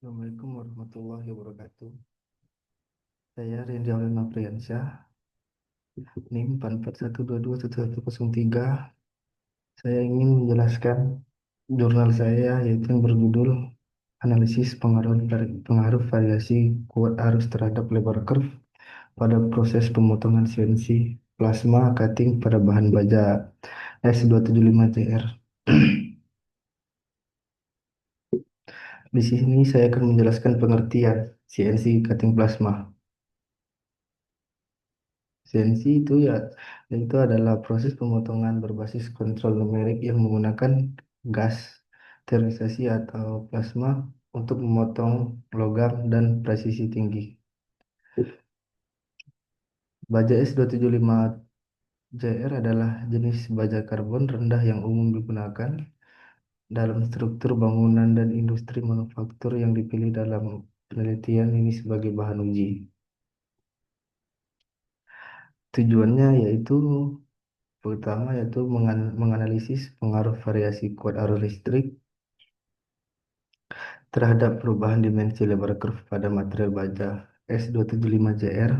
Assalamualaikum warahmatullahi wabarakatuh. Saya Randy Aulen Nopriansyah, NIM 44122103. Saya ingin menjelaskan jurnal saya yaitu yang berjudul Analisis Pengaruh Variasi Kuat Arus terhadap Lebar Curve pada Proses Pemotongan CNC Plasma Cutting pada Bahan Baja S275CR. Di sini saya akan menjelaskan pengertian CNC cutting plasma. CNC itu adalah proses pemotongan berbasis kontrol numerik yang menggunakan gas, sterilisasi atau plasma untuk memotong logam dan presisi tinggi. Baja S275JR adalah jenis baja karbon rendah yang umum digunakan dalam struktur bangunan dan industri manufaktur yang dipilih dalam penelitian ini sebagai bahan uji. Tujuannya yaitu pertama yaitu menganalisis pengaruh variasi kuat arus listrik terhadap perubahan dimensi lebar curve pada material baja S275JR.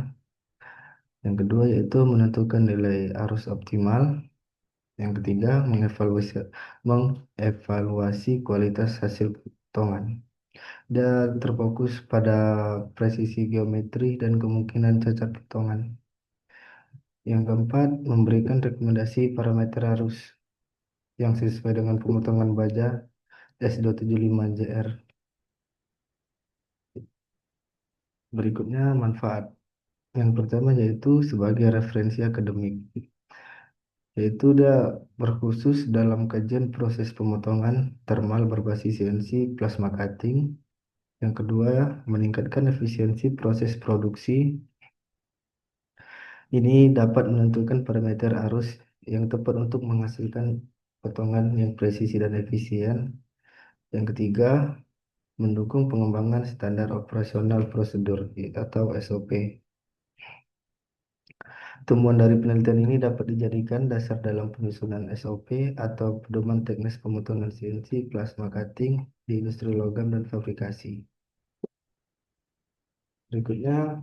Yang kedua yaitu menentukan nilai arus optimal. Yang ketiga mengevaluasi kualitas hasil potongan dan terfokus pada presisi geometri dan kemungkinan cacat potongan. Yang keempat, memberikan rekomendasi parameter arus yang sesuai dengan pemotongan baja S275JR. Berikutnya manfaat. Yang pertama yaitu sebagai referensi akademik, yaitu dia berkhusus dalam kajian proses pemotongan thermal berbasis CNC plasma cutting. Yang kedua, meningkatkan efisiensi proses produksi. Ini dapat menentukan parameter arus yang tepat untuk menghasilkan potongan yang presisi dan efisien. Yang ketiga, mendukung pengembangan standar operasional prosedur atau SOP. Temuan dari penelitian ini dapat dijadikan dasar dalam penyusunan SOP atau pedoman teknis pemotongan CNC plasma cutting di industri logam dan fabrikasi. Berikutnya,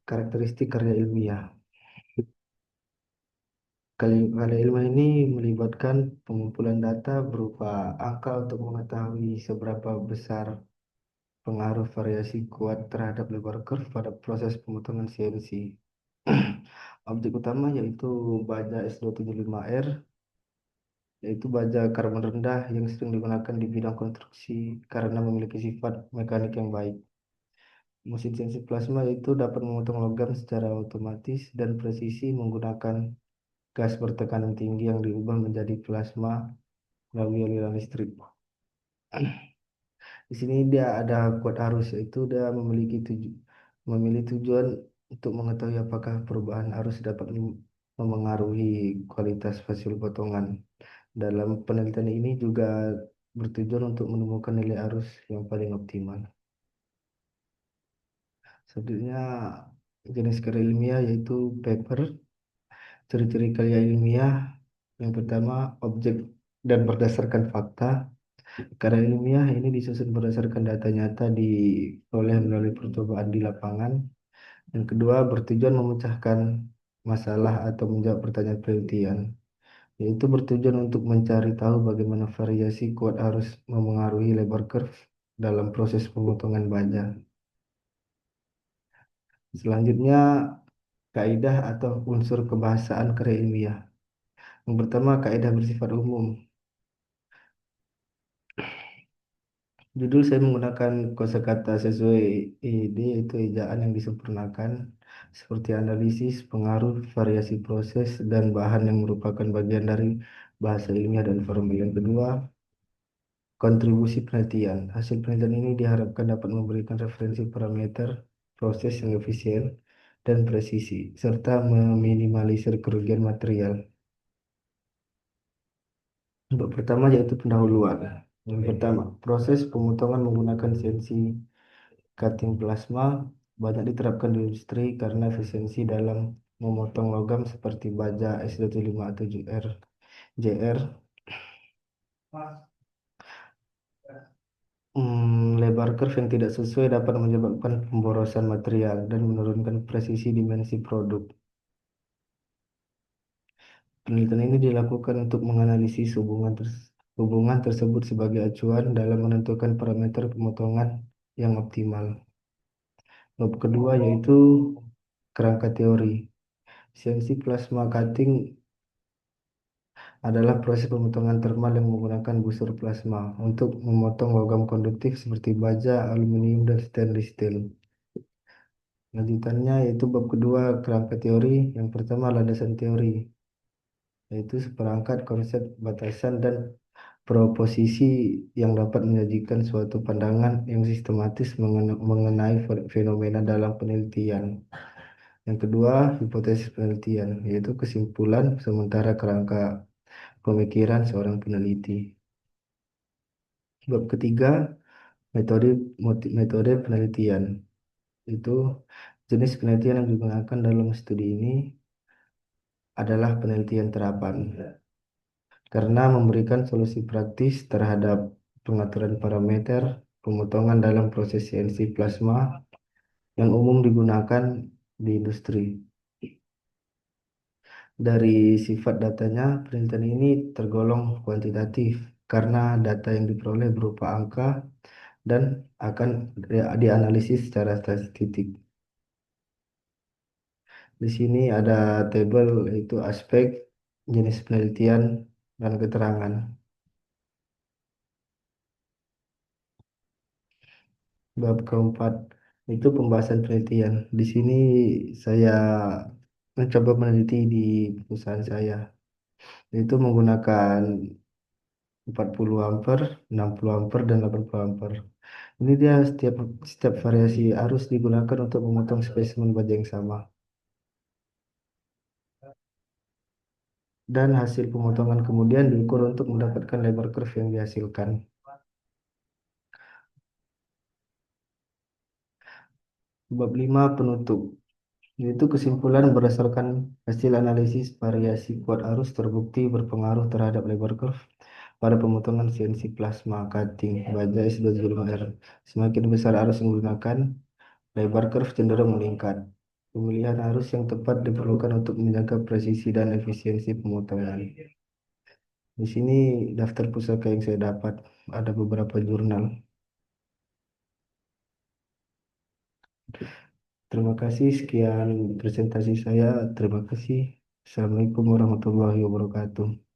karakteristik karya ilmiah. Karya ilmiah ini melibatkan pengumpulan data berupa angka untuk mengetahui seberapa besar pengaruh variasi kuat terhadap lebar curve pada proses pemotongan CNC. Objek utama yaitu baja S275R, yaitu baja karbon rendah yang sering digunakan di bidang konstruksi karena memiliki sifat mekanik yang baik. Mesin CNC plasma itu dapat memotong logam secara otomatis dan presisi menggunakan gas bertekanan tinggi yang diubah menjadi plasma melalui aliran listrik. Di sini dia ada kuat arus, yaitu dia memilih tujuan untuk mengetahui apakah perubahan arus dapat memengaruhi kualitas hasil potongan. Dalam penelitian ini juga bertujuan untuk menemukan nilai arus yang paling optimal. Selanjutnya, jenis karya ilmiah yaitu paper. Ciri-ciri karya ilmiah yang pertama, objek dan berdasarkan fakta. Karya ilmiah ini disusun berdasarkan data nyata diperoleh melalui percobaan di lapangan. Yang kedua, bertujuan memecahkan masalah atau menjawab pertanyaan penelitian, yaitu bertujuan untuk mencari tahu bagaimana variasi kuat arus memengaruhi lebar curve dalam proses pemotongan baja. Selanjutnya, kaidah atau unsur kebahasaan karya ilmiah. Yang pertama, kaidah bersifat umum. Judul saya menggunakan kosakata sesuai ide, yaitu ejaan yang disempurnakan, seperti analisis, pengaruh, variasi proses, dan bahan yang merupakan bagian dari bahasa ilmiah dan formal. Yang kedua, kontribusi penelitian. Hasil penelitian ini diharapkan dapat memberikan referensi parameter proses yang efisien dan presisi, serta meminimalisir kerugian material. Untuk pertama yaitu pendahuluan. Yang pertama, proses pemotongan menggunakan CNC cutting plasma banyak diterapkan di industri karena efisiensi dalam memotong logam seperti baja S257R, JR. lebar curve yang tidak sesuai dapat menyebabkan pemborosan material dan menurunkan presisi dimensi produk. Penelitian ini dilakukan untuk menganalisis hubungan tersebut sebagai acuan dalam menentukan parameter pemotongan yang optimal. Bab kedua yaitu kerangka teori. CNC plasma cutting adalah proses pemotongan termal yang menggunakan busur plasma untuk memotong logam konduktif seperti baja, aluminium, dan stainless steel. Lanjutannya yaitu bab kedua kerangka teori. Yang pertama landasan teori, yaitu seperangkat konsep batasan dan proposisi yang dapat menyajikan suatu pandangan yang sistematis mengenai fenomena dalam penelitian. Yang kedua, hipotesis penelitian, yaitu kesimpulan sementara kerangka pemikiran seorang peneliti. Bab ketiga, metode metode penelitian. Itu jenis penelitian yang digunakan dalam studi ini adalah penelitian terapan karena memberikan solusi praktis terhadap pengaturan parameter pemotongan dalam proses CNC plasma yang umum digunakan di industri. Dari sifat datanya, penelitian ini tergolong kuantitatif karena data yang diperoleh berupa angka dan akan dianalisis secara statistik. Di sini ada tabel yaitu aspek, jenis penelitian, dan keterangan. Bab keempat itu pembahasan penelitian. Di sini saya mencoba meneliti di perusahaan saya, yaitu menggunakan 40 ampere, 60 ampere, dan 80 ampere. Ini dia setiap variasi arus digunakan untuk memotong spesimen baja yang sama. Dan hasil pemotongan kemudian diukur untuk mendapatkan lebar curve yang dihasilkan. Bab 5 penutup. Yaitu kesimpulan berdasarkan hasil analisis variasi kuat arus terbukti berpengaruh terhadap lebar curve pada pemotongan CNC plasma cutting baja S275R. Semakin besar arus yang digunakan, lebar curve cenderung meningkat. Pemilihan arus yang tepat diperlukan untuk menjaga presisi dan efisiensi pemotongan. Di sini daftar pusaka yang saya dapat, ada beberapa jurnal. Terima kasih, sekian presentasi saya. Terima kasih. Assalamualaikum warahmatullahi wabarakatuh.